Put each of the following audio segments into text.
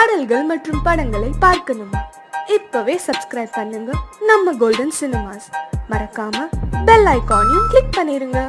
பாடல்கள் மற்றும் படங்களை பார்க்கணுமா? இப்பவே சப்ஸ்கிரைப் பண்ணுங்க நம்ம கோல்டன் சினிமாஸ். மறக்காம பெல் ஐகானையும் கிளிக் பண்ணிருங்க.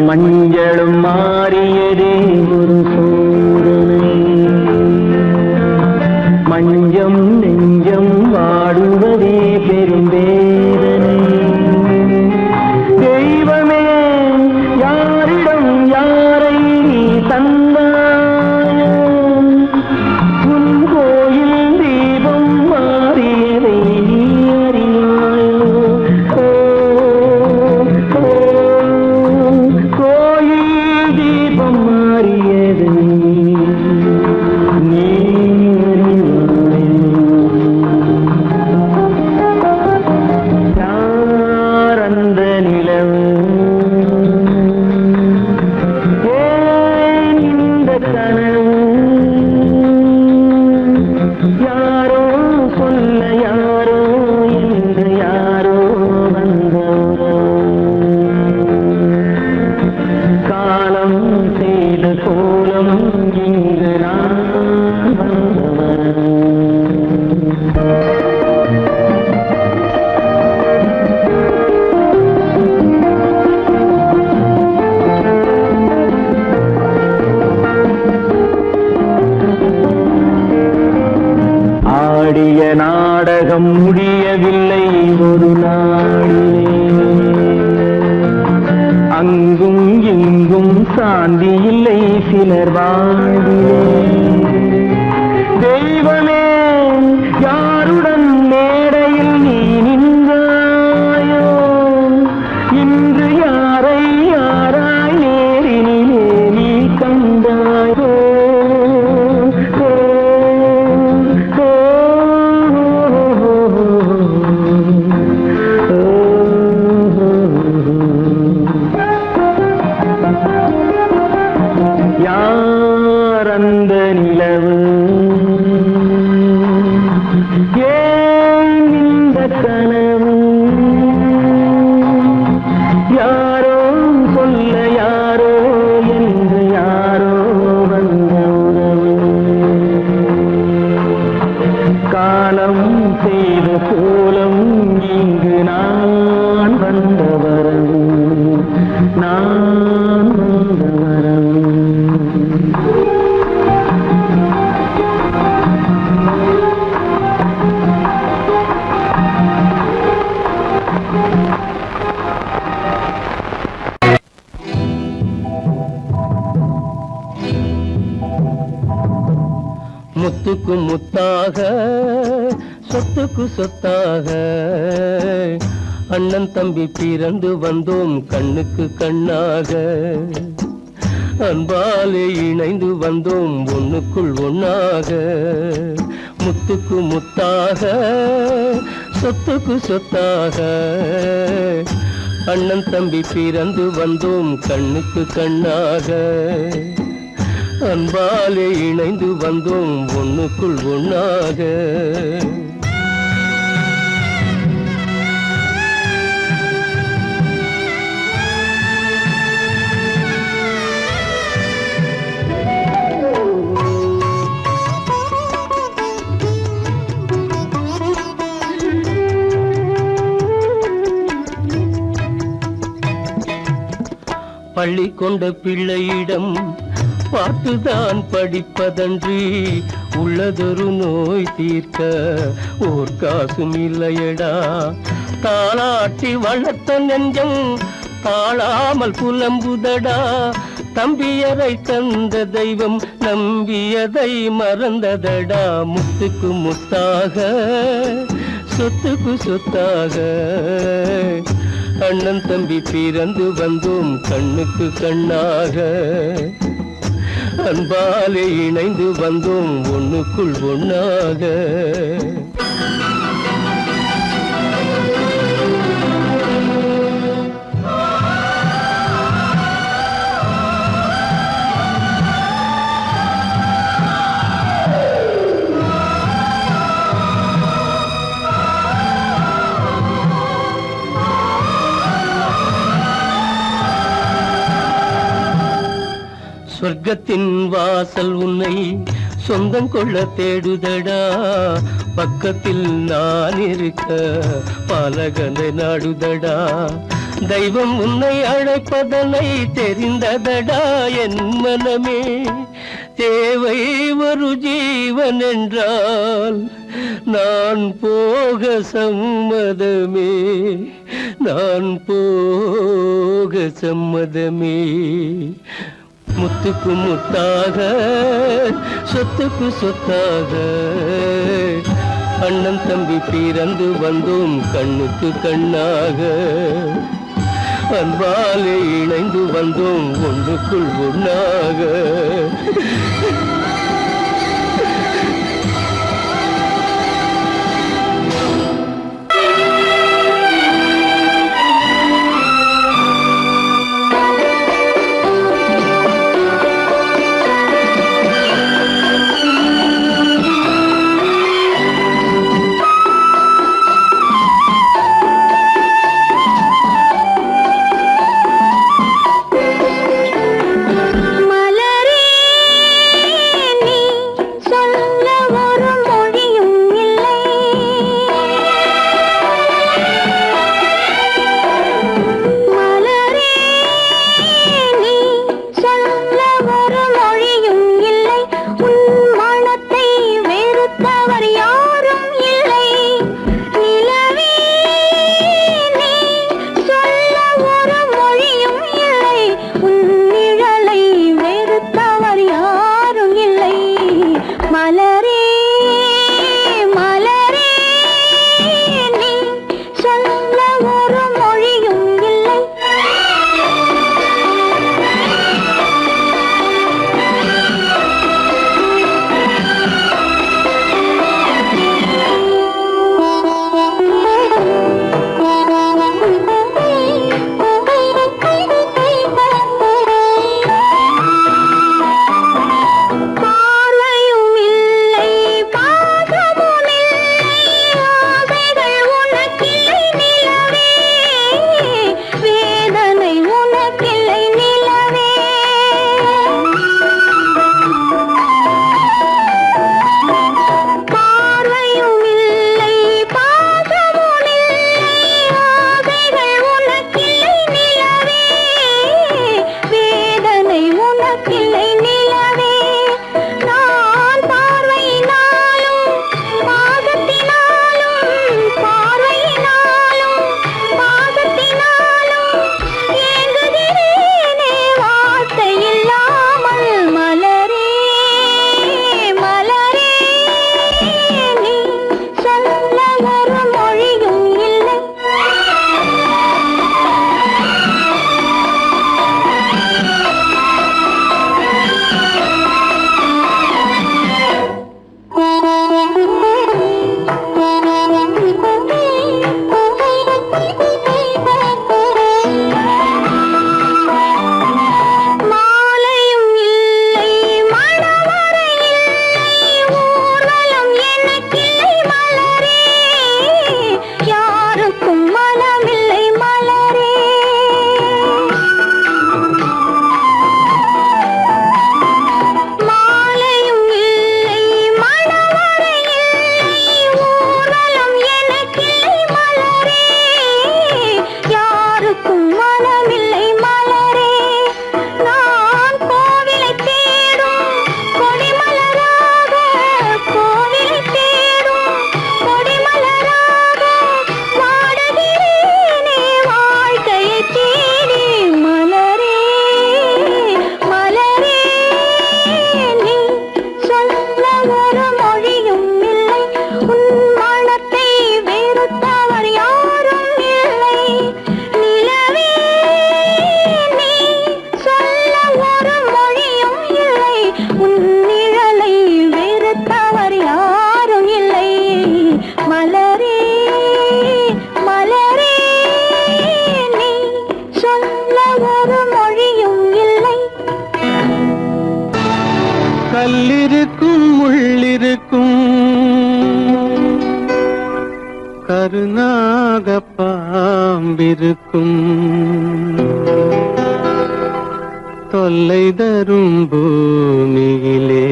மஞ்சளும் மாறியதே ஒரு சோதனை, மஞ்சம் நெஞ்சம் வாடுவதே பெரும் வேதனை. தெய்வமே யாரிடம் யாரை தந்தாயோ, உன் கோயில் தீபம் மாறியதை நீ அறியாயோ. நாடகம் முடியவில்லை ஒரு நாளிலே, அங்கும் இங்கும் சாந்தி இல்லை சிலர் வாழ்விலே. தெய்வமே யாருடன் மேடையில் நீ நின்றாயோ, இன்று யாரை யாராய் நேரினிலே நீ கண்டாயோ. அந்த நிலவு ஏன் இந்த கனவு, யாரோ சொல்ல யாரோ என்று யாரோ வந்த உறவு. காலம் செய்த கோலம் இங்கு நான் வந்த வரவு, நான் வந்த வரவு. முத்துக்கு முத்தாக சொத்துக்கு சொத்தாக அண்ணன் தம்பி பிறந்து வந்தோம் கண்ணுக்கு கண்ணாக. அன்பாலே இணைந்து வந்தோம் ஒண்ணுக்குள் ஒண்ணாக. முத்துக்கு முத்தாக சொத்துக்கு சொத்தாக அண்ணன் தம்பி பிறந்து வந்தோம் கண்ணுக்கு கண்ணாக அன்பாலே இணைந்து வந்தோம் ஒண்ணுக்குள் ஒண்ணாக பள்ளி கொண்ட பிள்ளையிடம் பார்த்துதான் படிப்பதன்றி உள்ளதொரு நோய் தீர்க்க ஓர் காசும் இல்லையடா தாளாட்டி வளர்த்த நெஞ்சம் தாழாமல் புலம்புதடா தம்பியரை தந்த தெய்வம் நம்பியதை மறந்ததடா முத்துக்கு முத்தாக சொத்துக்கு சொத்தாக அண்ணன் தம்பி பிறந்து வந்தோம் கண்ணுக்கு கண்ணாக அன்பாலே இணைந்து வந்தோம் ஒண்ணுக்குள் ஒண்ணாக சொர்க்கத்தின் வாசல் உன்னை சொந்தம் கொள்ள தேடுதடா பக்கத்தில் நான் இருக்க பாலகனை நாடுதடா தெய்வம் உன்னை அழைப்பதனை தெரிந்ததடா என் மனமே தேவை ஒரு ஜீவன் என்றால் நான் போக சம்மதமே நான் போக சம்மதமே முத்துக்கு முத்தாக சொத்துக்கு சொத்தாக அண்ணன் தம்பி பிறந்து வந்தோம் கண்ணுக்கு கண்ணாக அன்பாலே இணைந்து வந்தோம் ஒன்றுக்குள் ஒண்ணாக ஒரு நாகப்பாம்பிருக்கும் தொல்லை தரும் பூமியிலே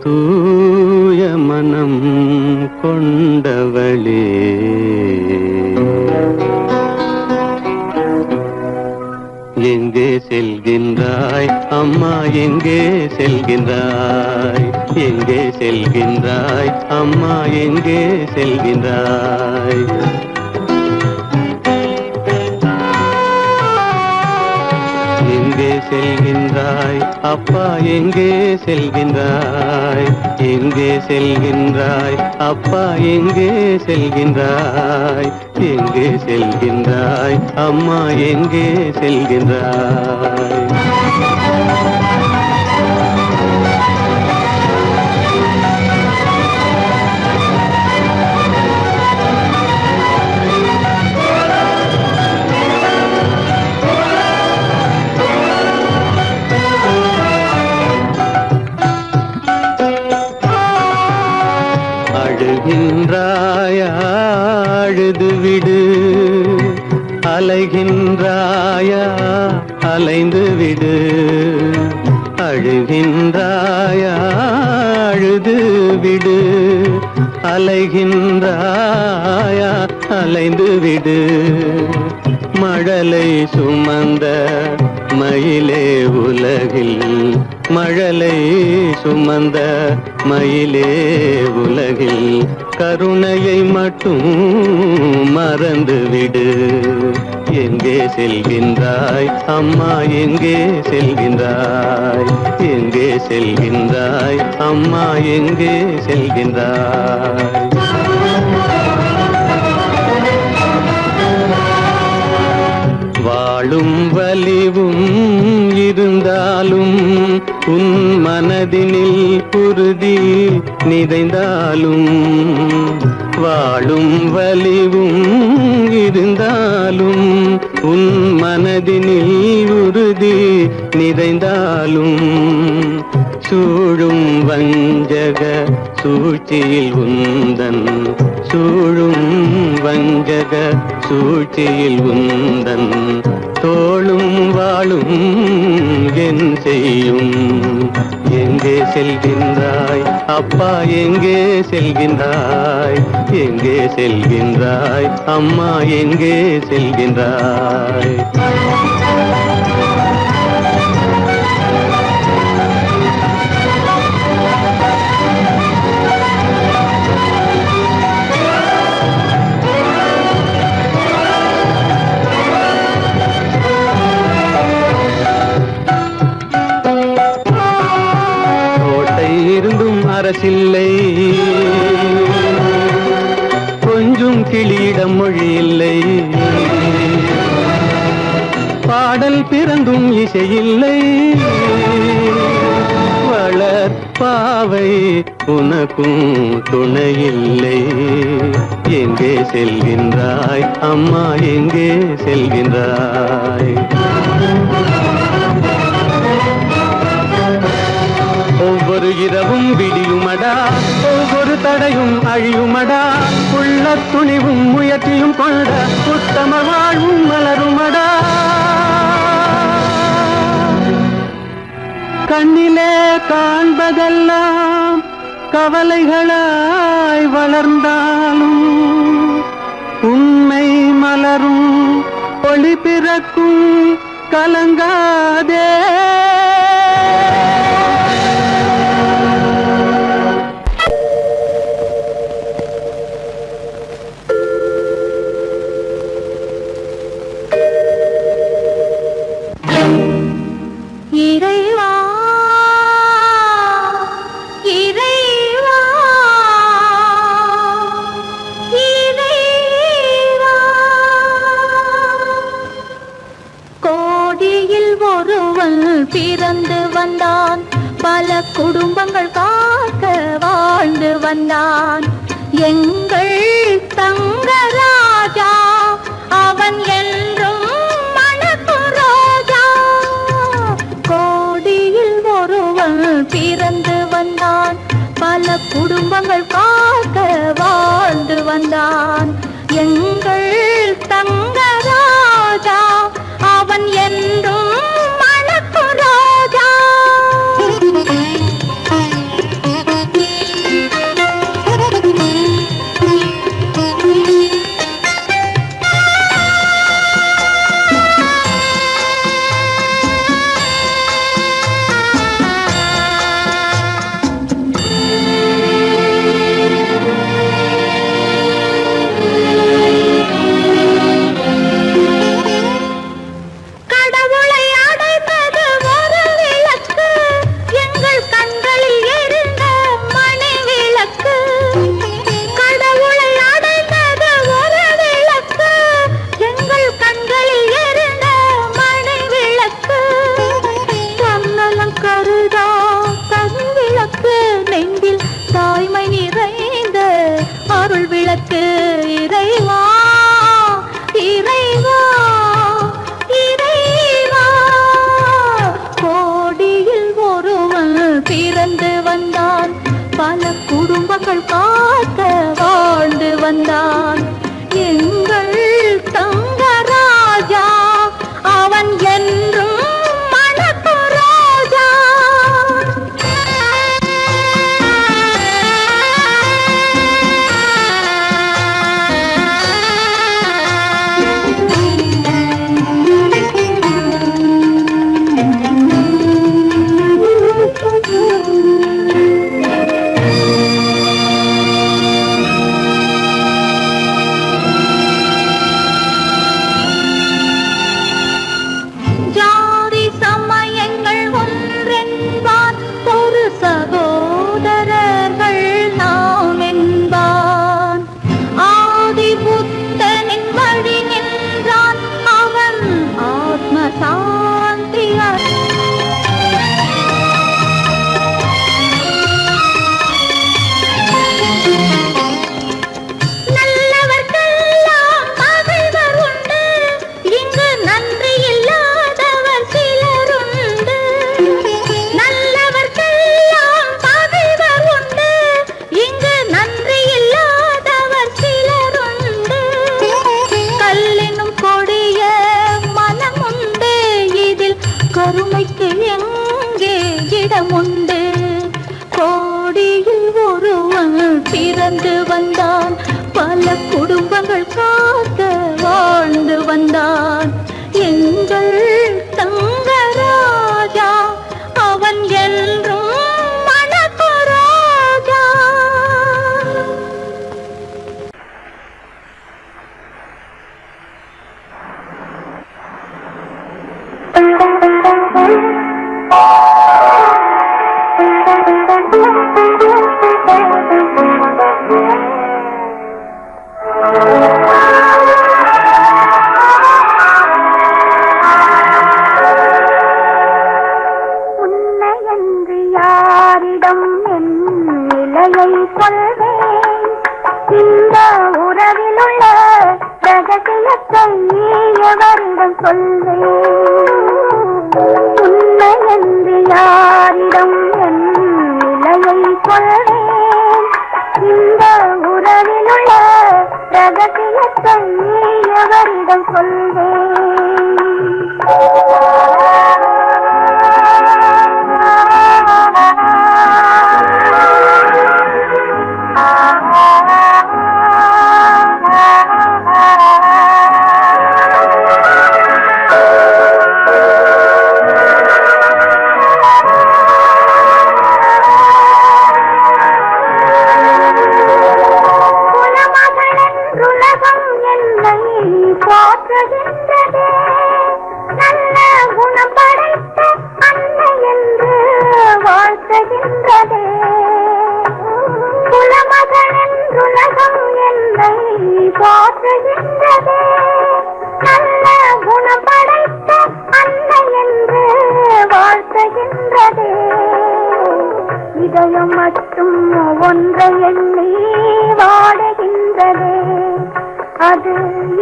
தூய மனம் கொண்டவளே எங்கே செல்கின்றாய் அம்மா எங்கே செல்கின்றாய் எங்கே செல்கின்றாய் அம்மா எங்கே செல்கின்றாய் எங்கே செல்கின்றாய் அப்பா எங்கே செல்கின்றாய் எங்கே செல்கின்றாய் அப்பா எங்கே செல்கின்றாய் எங்கே செல்கின்றாய் அம்மா எங்கே செல்கின்றாய் அழுகின்றாயா அழுது விடு அலைகின்றாயா அலைந்து விடு அழுகின்றாயா அழுது விடு அலைகின்றாயா அலைந்து விடு மழலை சுமந்த மயிலே உலகில் மழலை சுமந்த மயிலே உலகில் கருணையை மட்டும் மறந்துவிடு எங்கே செல்கின்றாய் அம்மா எங்கே செல்கின்றாய் எங்கே செல்கின்றாய் அம்மா எங்கே செல்கின்றாய் வாழும் வலிவும் இருந்தாலும் உன் மனதினில் குருதி நிறைந்தாலும் வாழும் வலிவும் இருந்தாலும் உன் மனதினில் உறுதி நிறைந்தாலும் சூழும் வஞ்சக சூழ்ச்சியில் உந்தன் சூழும் வஞ்சக சூழ்ச்சியில் உந்தன் தோளும் வாழும் என் செய்யும் எங்கே செல்கின்றாய் அப்பா எங்கே செல்கின்றாய் எங்கே செல்கின்றாய் அம்மா எங்கே செல்கின்றாய் இருந்தும் அரசில்லை கொஞ்சம் கிளியிடம் மொழி இல்லை பாடல் பிறந்தும் இசையில்லை வளர் பாவை உனக்கும் துணையில்லை எங்கே செல்கின்றாய் அம்மா எங்கே செல்கின்றாய் ஒவ்வொரு இரவும் விடியுமடா ஒவ்வொரு தடையும் அழியுமடா உள்ள துணிவும் முயற்சியும் கொண்ட உத்தம வாழ்வும் மலருமடா கண்ணிலே காண்பதெல்லாம் கவலைகளாய் வளர்ந்தாலும் உண்மை மலரும் ஒளி பிறக்கும் கலங்காதே இறைவா இறைவா இறைவா கோடியில் ஒருவன் பிறந்து வந்தான் பல குடும்பங்கள் காக்க வாழ்ந்து வந்தான் எங்கள் தங்கராஜா அவன் என்றும் கோடியில் ஒருவன் பிறந்து வந்தான் பல பல குடும்பங்கள் காக்க வாழ்ந்து வந்தான் எங்கள் தங்கராஜா அவன் என்றும் மணக்கும் ராஜா. இறைவா இறைவா இறைவா கோடியில் ஒருவன் பிறந்து வந்தான் பல குடும்பங்கள் காக்க வாழ்ந்து வந்தான் எங்கள் தங்கராஜா அவன் என்றும் மணக்கும் ராஜா. கருமைக்கு எங்கே இடமுண்டு கோடியில் ஒருவன் பிறந்து வந்தான் பல குடும்பங்கள் காக்க வாழ்ந்து வந்தான் எங்கள் தங்கராஜா அவன் என்றும் மணக்கும் ராஜா. உன்னையன்று யாரிடம் என் நிலையை சொல்வேன் இந்த உறவிலுள்ள ரகசியத்தை எவரிடம் சொல்வேன் உன்னையன்று யாரிடம் என் நிலையை சொல்வேன் இந்த உறவிலுள்ள ரகசியத்தை எவரிடம் சொல்வேன் போற்றுகின்றதே நல்ல குணம் படைத்த அன்னை என்று வாழ்த்துகின்றதே குலமகள் என்றுலகம் என்னை போற்றுகின்றதே நல்ல குணம் படைத்த அன்னை என்று வாழ்த்துகின்றதே இதயம் மட்டும் ஒன்றை எண்ணி வாடுகின்றதே அது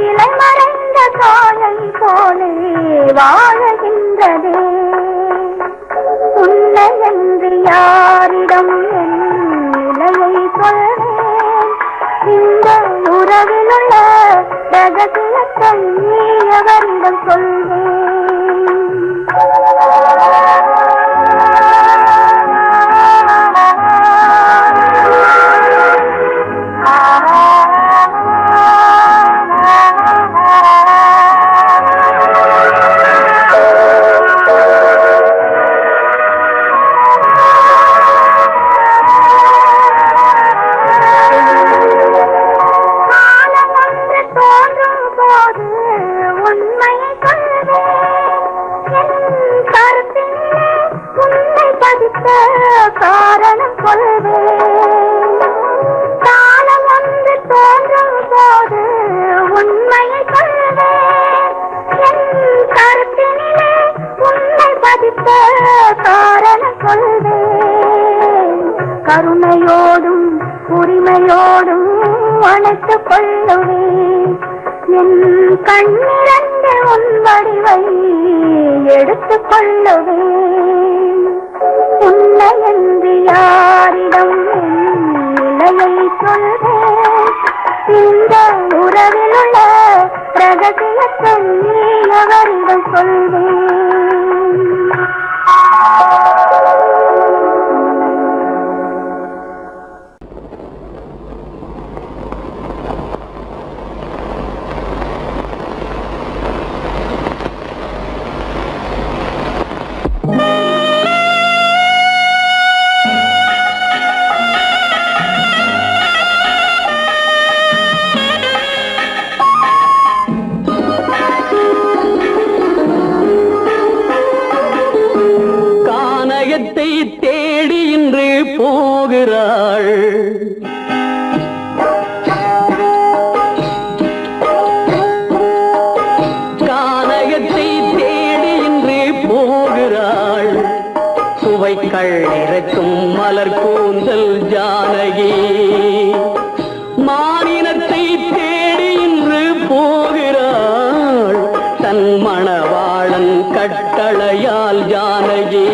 இளமறைந்த காலை போலே வாழுகின்றதே உன்னை என்று யாரிடம் என் ரகசியத்தை அவரிடம் சொல்வேன். காரணம் சொல்வேன். காலம் வந்து தோன்றும் போது உண்மையை சொல்வேன். என் கருத்தினிலே உண்மை பதித்த காரணம் சொல்வேன். கருணையோடும் உரிமையோடும் அணைத்துக் கொள்ளுவேன். என் கண்ணிரண்டு உன் வடிவை எடுத்துக் கொள்ளுவேன். உன்னை என்று யாரிடம் நிலையை சொல்வேன். இந்த உறவில் உள்ள ரகசியத்தை அவரிடம் சொல்வேன். தேடி இன்று போகிறாள். கானகத்தை தேடி இன்று போகிறாள். சுவைக்கள் இறக்கும் மலர் கூந்தல் ஜானகி. மானினத்தை தேடி இன்று போகிறாள். தன் மணவாளன் கட்டளையால் ஜானகி.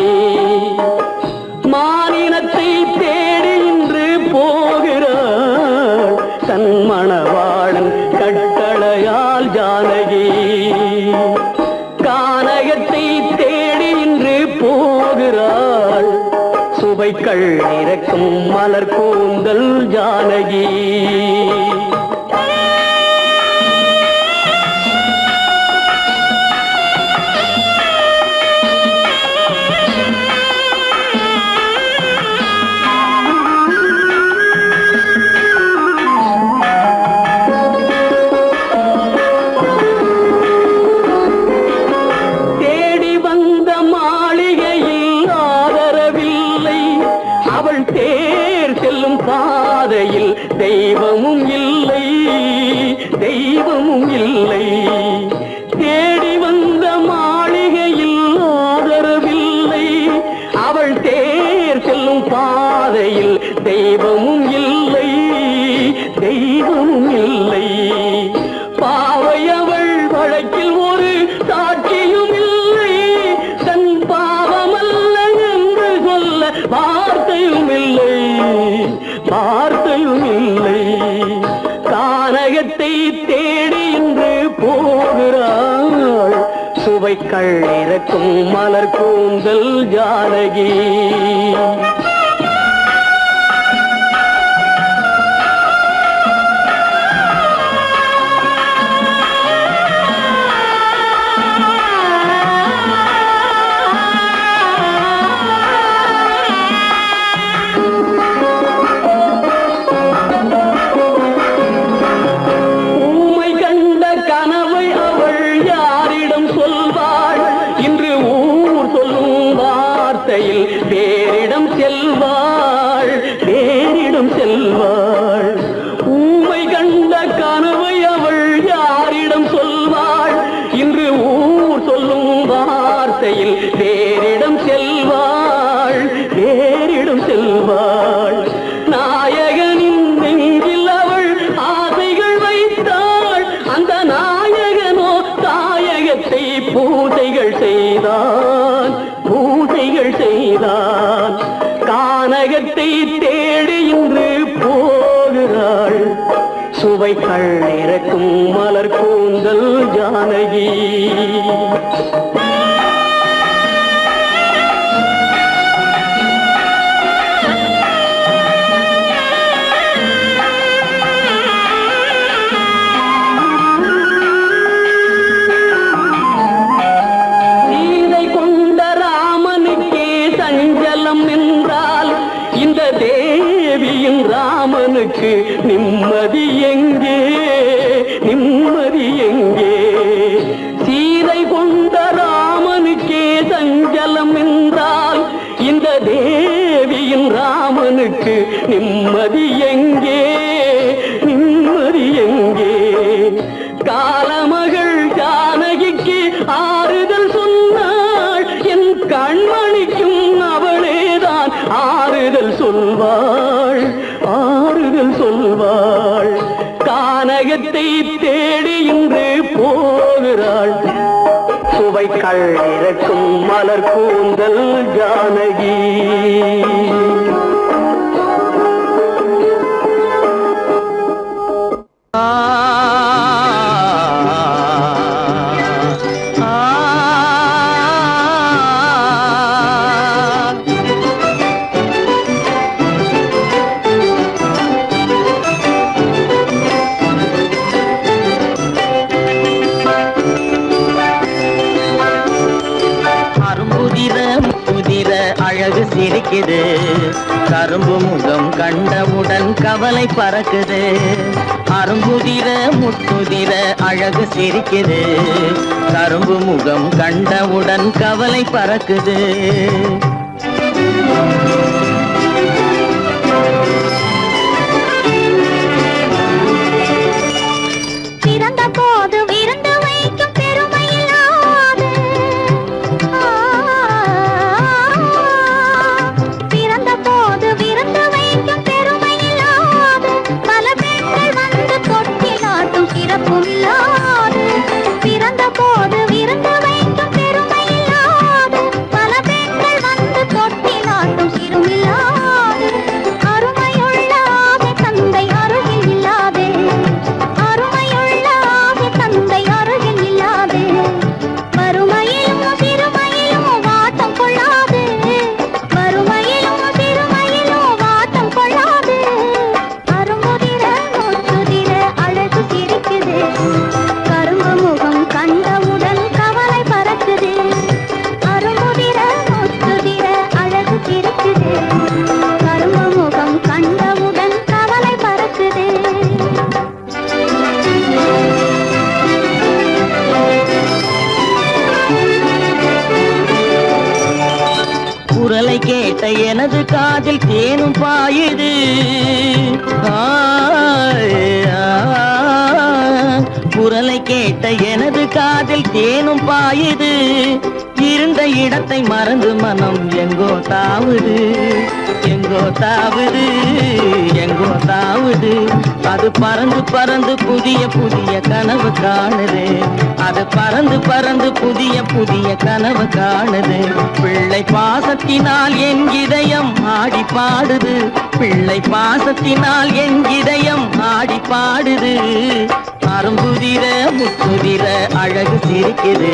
மானினத்தை தேடி இன்று போகிறாள். தன் மணவாளன் கட்டளையால் ஜானகி. கானகத்தை தேடி இன்று போகிறாள். சுவைக்கள் இறக்கும் மலர் கூந்தல் ஜானகி. பாதையில் தெய்வமும் இல்லை, தெய்வமும் இல்லை. தேடி வந்த மாளிகையில் ஆதரவில்லை. அவள் தேர் செல்லும் பாதையில் தெய்வமும் இல்லை, தெய்வமும் இல்லை. பாவை அவள் வழக்கில் ஒரு சாட்சியும் இல்லை. தன் பாவமல்ல என்று சொல்ல வார்த்தையும் இல்லை, வார்த்தையும் இல்லை. கானகத்தை தேடி இன்று போகிறாள். சுவைக்கள் இறக்கும் மலர் கூந்தல் ஜானகி. வேறிடம் செல்வாள், வேறிடம் செல்வாள். ஊமை கண்ட கனவை அவள் யாரிடம் சொல்வாள்? இன்று ஊர் சொல்லும் வார்த்தையில் வேறிடம் செல்வாள், வேறிடம் செல்வாள். நாயகனின் நெஞ்சில் அவள் ஆசைகள் வைத்தாள். அந்த நாயகனோ தாயகத்தை பூசைகள் செய்தான், பூசைகள் செய்தான். கானகத்தை தேடி இன்று போகிறாள். சுவைகள் இறக்கும் மலர் கூந்தல் ஜானகி. சீதை கொண்ட ராமனுக்கே சஞ்சலம் என்றால் இந்த தேவியின் ராமனுக்கு நிம்மதி எங்கே, நிம்மதி எங்கே? சீதை கொண்ட ராமனுக்கே சஞ்சலம் என்றால் இந்த தேவியின் ராமனுக்கு நிம்மதி எங்கே, நிம்மதி எங்கே? காலமகள் ஜானகிக்கு ஆறுதல் சொன்னாள், என் கண்மணிக்கும் அவளேதான் ஆறுதல் சொல்வாள், ஆறுதல் சொல்வாள். கானகத்தை தேடி இன்று போகிறாள், சுவைகள் இறக்கும் மலர் கூந்தல் ஜானகி. அழகு சிரிக்குது, கரும்பு முகம் கண்டவுடன் கவலை பறக்குது. அரும்புதிர முத்துதிர அழகு சிரிக்குது, கரும்பு முகம் கண்டவுடன் கவலை பறக்குது. பிறந்த போது விருந்து வைக்கும் பெருமையில்லாது, பிறந்த போது விருந்து வைக்கும் பெருமையில்லாது, பல பெண்கள் வந்து தொட்டி நாட்டும் சிறப்பும் இல்லாது. பிறந்த போது விருந்து வைக்கும் பெருமையில்லாது, பல பெண்கள் வந்து தொட்டி நாட்டும் சிறுமில்லாது. அருமையுள்ள ஆவி தந்தை அருகில் இல்லாதே, அருமையுள்ள ஆவி தந்தை அருகில் இல்லாதே. வறுமையிலும் சிறுமையிலும் வாட்டம் கொள்ளாது, வறுமையிலும் சிறுமையிலும் வாட்டம் கொள்ளாது. அரும்புதிர முத்துதிர அழகு சிரிக்குது, கரும்பு முகம் கண்டவுடன் கவலை பறக்குது. அரும்புதிர முத்துதிர அழகு சிரிக்குது, கரும்பு முகம் கண்டவுடன் கவலை பறக்குது. குரலை கேட்ட எனது காதில் தேனும் பாயுது. குரலை கேட்ட எனது காதில் தேனும் பாயுது. இருந்த இடத்தை மறந்து மனம் எங்கோ தாவுது, எங்கோ தாவுது, எங்கோ தாவுது. அது பறந்து பறந்து புதிய புதிய கனவு காணுது, அது பறந்து பறந்து புதிய புதிய கனவு காணுது. பிள்ளை பாசத்தினால் என் இதயம் ஆடி பாடுது, பிள்ளை பாசத்தினால் என் இதயம் ஆடி பாடுது. அரும்புதிர முத்துதிர அழகு சிரிக்குது,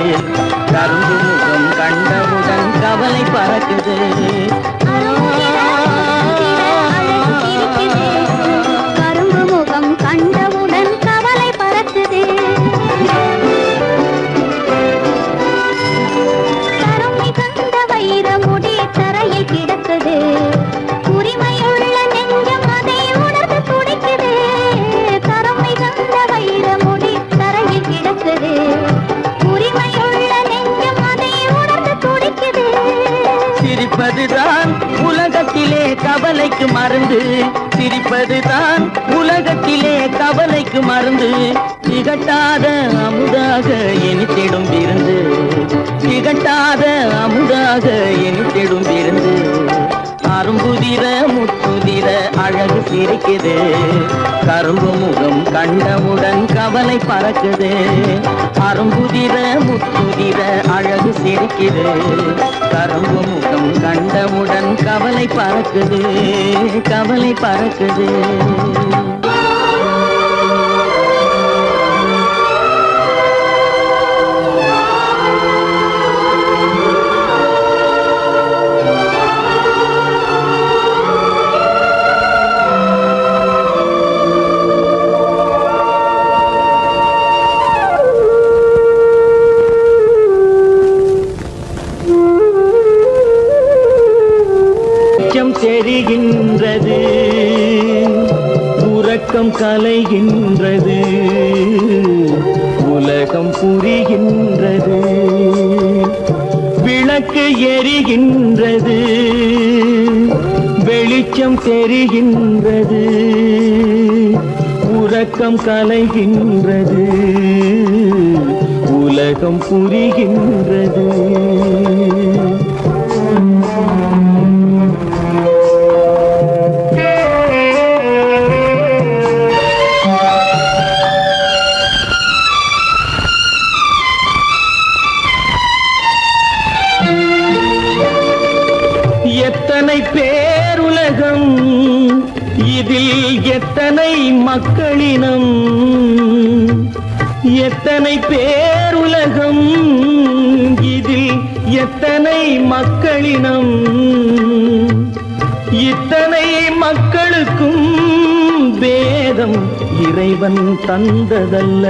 கரும்பு முகம் கண்டவுடன் கவலை பறக்குது. கரும்பு முகம் கண்டவுடன் கவலை பறக்குது. தரம் மிகுந்த வைர முடி தரையில் கிடக்குது, உரிமையுள்ள நெஞ்சம் அதை உணர்ந்து துடிக்குது. தரம் மிகுந்த வைர முடி தரையில் கிடக்குது, உரிமையுள்ள நெஞ்சம் அதை உணர்ந்து துடிக்குது. சிரிப்பதுதான் உலகத்திலே கவலைக்கு மருந்து, சிரிப்பதுதான் உலகத்திலே கவலைக்கு மருந்து. திகட்டாத அமுதாக இனித்திடும் விருந்து, திகட்டாத அமுதாக இனித்திடும் விருந்து. அரும்புதிர முத்துதிர அழகு சிரிக்குது, கரும்பு முகம் கண்டவுடன் கவலை பறக்குது. அரும்புதிர முத்துதிர அழகு சிரிக்குது, கரும்பு முகம் கண்டவுடன் கவலை பறக்குது, கவலை பறக்குது. உறக்கம் கலைகின்றது உலகம் புரிகின்றது விளக்கு எரிகின்றது வெளிச்சம் தெரிகின்றது உறக்கம் கலைகின்றது உலகம் புரிகின்றது எத்தனை பேருலகம் இதில் எத்தனை மக்களினம் எத்தனை பேருலகம் இதில் எத்தனை மக்களினம் இத்தனை மக்களுக்கும் வேதம் இறைவன் தந்ததல்ல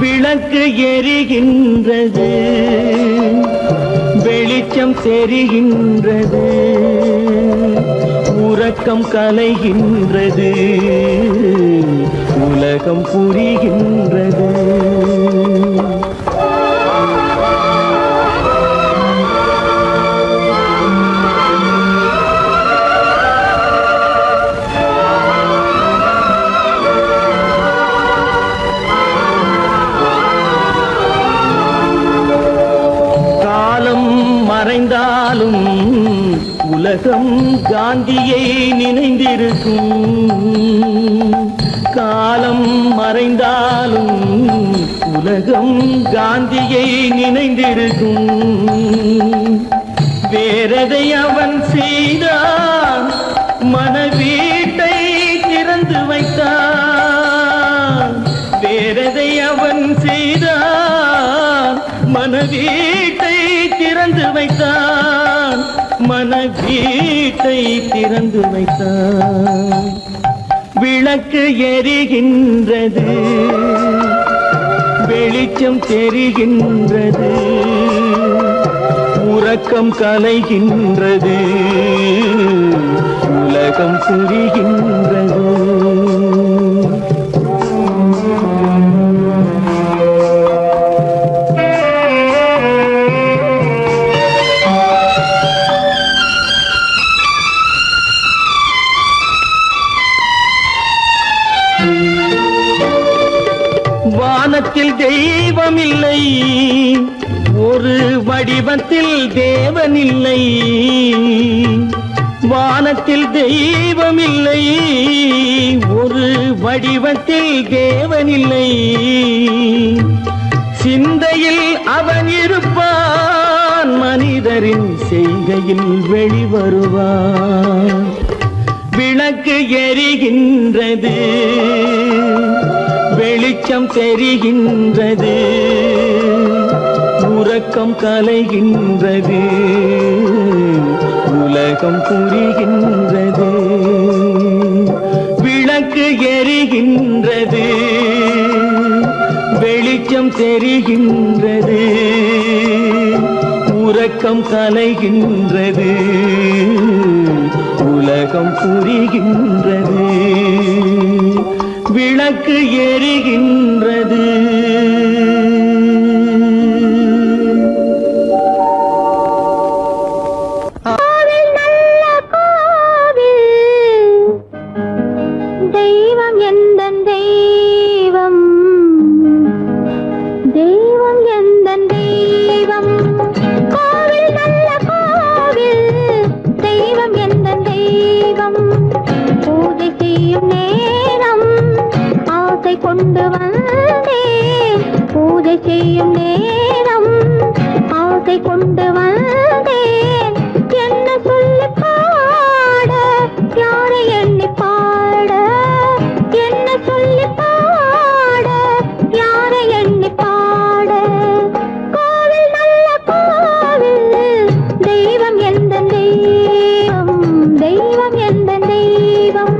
விளக்கு எரிகின்றது வெளிச்சம் தெரிகின்றது உறக்கம் கலைகின்றது உலகம் புரிகின்றது மறைந்தாலும் உலகம் காந்தியை நினைந்திருக்கும் காலம் மறைந்தாலும் உலகம் காந்தியை நினைந்திருக்கும் வேறதை அவன் செய்தான் மனவீட்டை திறந்து வைத்தான் வேறதை அவன் செய்தான் மனவீட்டை திறந்து வைத்தான் மனவீட்டை திறந்து வைத்தான் விளக்கு எரிகின்றது வெளிச்சம் தெரிகின்றது உறக்கம் கலைகின்றது உலகம் புரிகின்றது வானத்தில் தெய்வம் இல்லை ஒரு வடிவத்தில் தேவன் இல்லை வானத்தில் தெய்வம் இல்லை ஒரு வடிவத்தில் தேவன் இல்லை சிந்தையில் அவன் இருப்பான் மனிதரின் செய்கையில் வெளிவருவான் விளக்கு எரிகின்றது வெளிச்சம் தெரிகின்றது உறக்கம் கலைகின்றது உலகம் புரிகின்றது விளக்கு எரிகின்றது வெளிச்சம் தெரிகின்றது உறக்கம் கலைகின்றது உலகம் புரிகின்றது விளக்கு எரிகின்றது கோவில் நல்ல கோவில் தெய்வம் எந்தன் தெய்வம் தெய்வம் எந்தன் தெய்வம் கோவில் நல்ல கோவில் தெய்வம் எந்தன் தெய்வம் பூஜை செய்யும் நேரம் ஆசை கொண்டு வந்தேன் பூஜை செய்யும் நேரம் ஆசை கொண்டு வந்தேன் என்ன சொல்லி பாட யாரை எண்ணி பாட என்ன சொல்லி பாட யாரை எண்ணி பாட கோவில் நல்ல கோவில் தெய்வம் எந்த தெய்வம் தெய்வம் எந்த தெய்வம்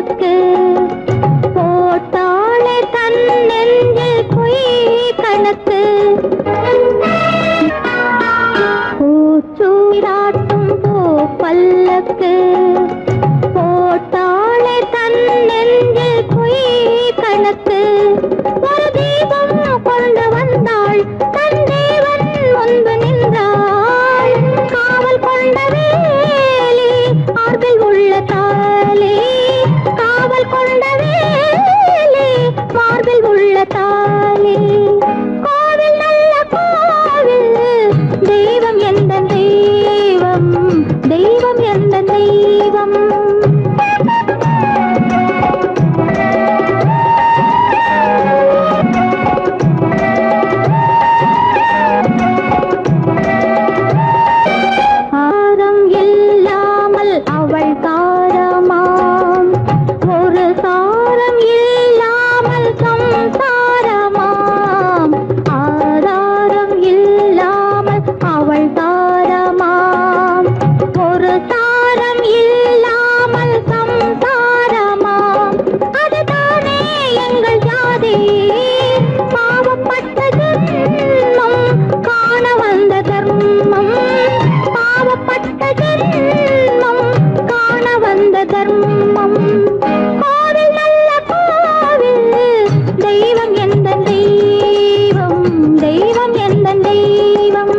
பல்லக்கு போட்டாளே தன் நெஞ்சில் பொய் கணக்கு பூச்சூராட்டும் போ பல்லக்கு போட்டாளே தன் நெஞ்சில் பொய் கணக்கு ஒரு தீபம் கொண்டு வந்தாள் தன் தேவன் முன்பு நின்றாள் காவல் கொண்ட வேலி மார்பில் உள்ள தாலி காவல் கொண்ட வேலி மார்பில் உள்ள தாலி கோவில் நல்ல கோவில் தெய்வம் எந்த தெய்வம் தெய்வம் எந்த தெய்வம் ஆரம் இல்லாமல் அவள் தாரமாம் ஒரு சாரம் இல்லாமல் சம்சாரமாம் ஆதாரம் இல்லாமல் அவள் தாரமாம் ஒரு சாரம் இல்லாமல் சம்சாரமாம் அதுதானே எங்கள் ஜாதி பாவப்பட்ட ஜென்மம் காண வந்த தர்மம் பாவப்பட்ட ஜென்மம் காண வந்த தர்மம் கோவில் நல்ல கோவில் தெய்வம் எந்த தெய்வம் தெய்வம் எந்த தெய்வம்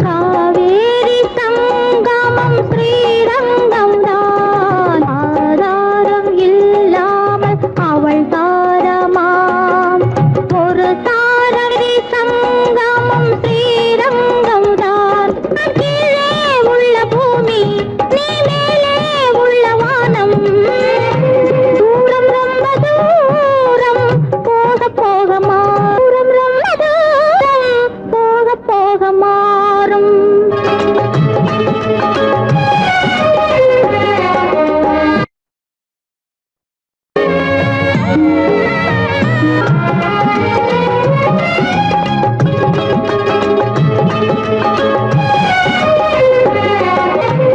காவேரி சங்கமம் ஸ்ரீரங்கம் தான் ஆதாரம் இல்லாமல் அவள் தாரமாம் ஒரு தாரரி சங்கமம் ஸ்ரீரங்கம் தான் கீழே உள்ள பூமி நீ மேலே உள்ள வானம் தூரம் ரொம்ப தூரம் போக போக மாறும் ரொம்ப தூரம் போக போக மாறும்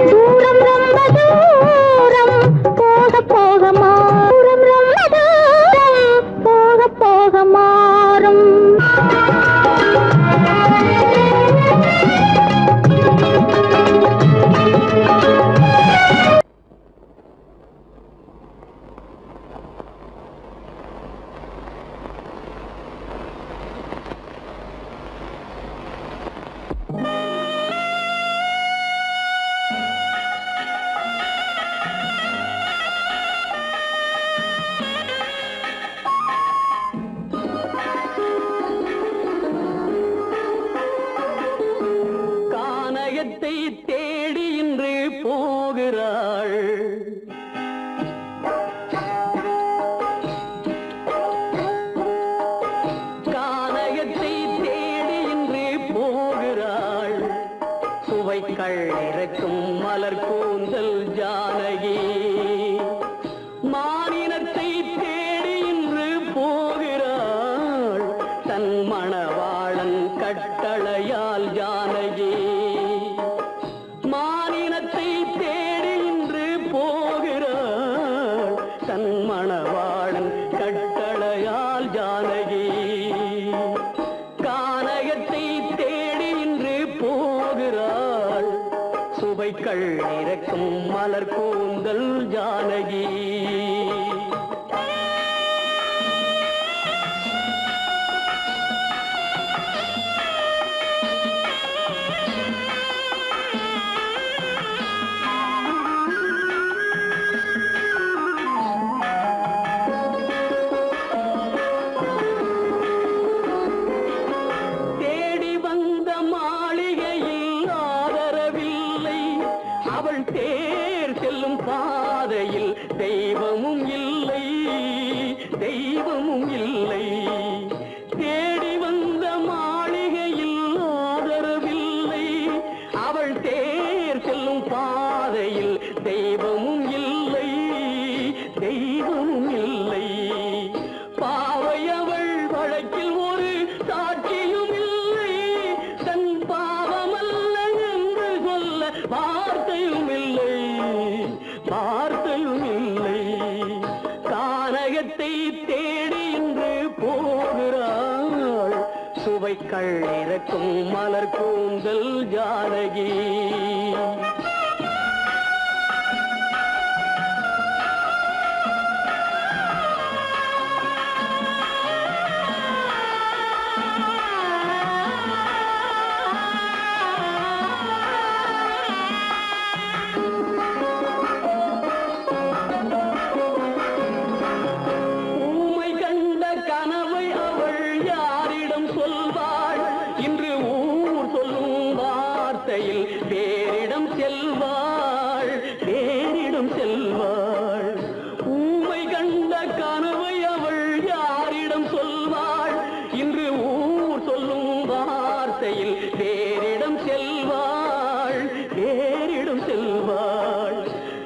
தூரம் ரொம்ப தூரம் போக போக மாறும் ரொம்ப தூரம் போக போக மாறும் கானகத்தை தேடி இன்று போகிறாள் கானகத்தை தேடி இன்று போகிறாள் சுவைக்கள் இறக்கும் மலர் கூந்தல் ஜானகி மானினத்தை தேடி இன்று போகிறாள் தன் மணவாளன் கட்டளையால் ஜானகி மானினத்தை தேடி இன்று போகிறாள் தன் மணவாளன் கட்டளையால் ஜானகி கானகத்தை தேடி இன்று போகிறாள் சுவைக்கள் இறக்கும் மலர் கூந்தல் ஜானகி தேடி வந்த மாளிகையில் ஆதரவில்லை அவள் தேர் செல்லும் பாதையில் தெய்வமும் இல்லை தெய்வமும் இல்லை தேடி வந்த மாளிகையில் ஆதரவில்லை அவள் தேர் செல்லும் பாதையில் தெய்வமும் இல்லை, தெய்வமும் இல்லை. பாவை அவள் வழக்கில் ஒரு சாட்சியும் இல்லை, தன் பாவமல்ல என்று சொல்ல வார்த்தையும் இல்லை, வார்த்தையும் இல்லை. கானகத்தை தேடி இன்று போகிறாள், சுவைக்கள் இறக்கும் மலர் கூந்தல் ஜானகி. வேறிடம் செல்வாள், வேறிடம் செல்வாள். ஊமை கண்ட கனவை அவள் யாரிடம் சொல்வாள், இன்று ஊர் சொல்லும் வார்த்தையில் வேறிடம் செல்வாள், வேறிடம் செல்வாள்.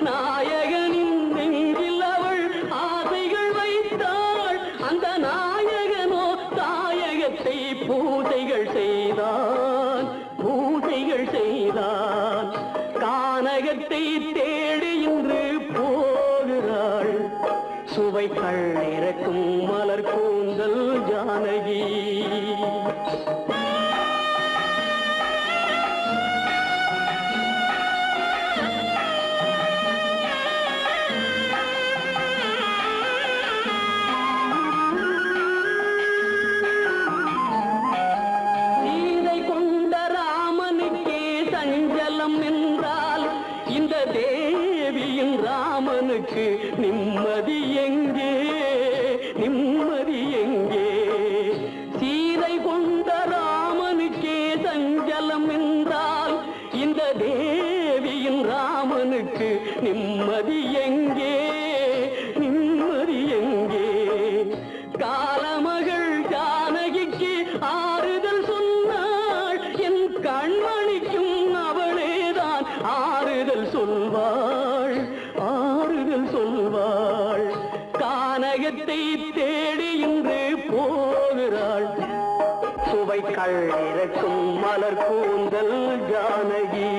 நாயகனின் நெஞ்சில் அவள் ஆசைகள் வைத்தாள், அந்த நாயகனோ தாயகத்தை பூசைகள் செய்தான், பூசைகள் செய்தான். கானகத்தை தேடி இன்று போகிறாள், சுவைகள் இறக்கும் மலர் கூந்தல் ஜானகி. என்றால் இந்த தேவியின் ராமனுக்கு நிம்மதி எங்கே, நிம்மதி எங்கே? சீதை கொண்ட ராமனுக்கே சஞ்சலம் என்றால் இந்த தேவியின் ராமனுக்கு நிம்மதி எங்கே, நிம்மதி எங்கே? காலமகள் ஜானகிக்கு ஆறுதல் சொன்னாள், என் கண்மணிக்கும் அவளேதான் ஆறுதல் சொல்வாள், ஆறுதல் சொல்வாள். கானகத்தை தேடி இன்று போகிறாள், சுவைக்கள் இறக்கும் மலர் கூந்தல் ஜானகி.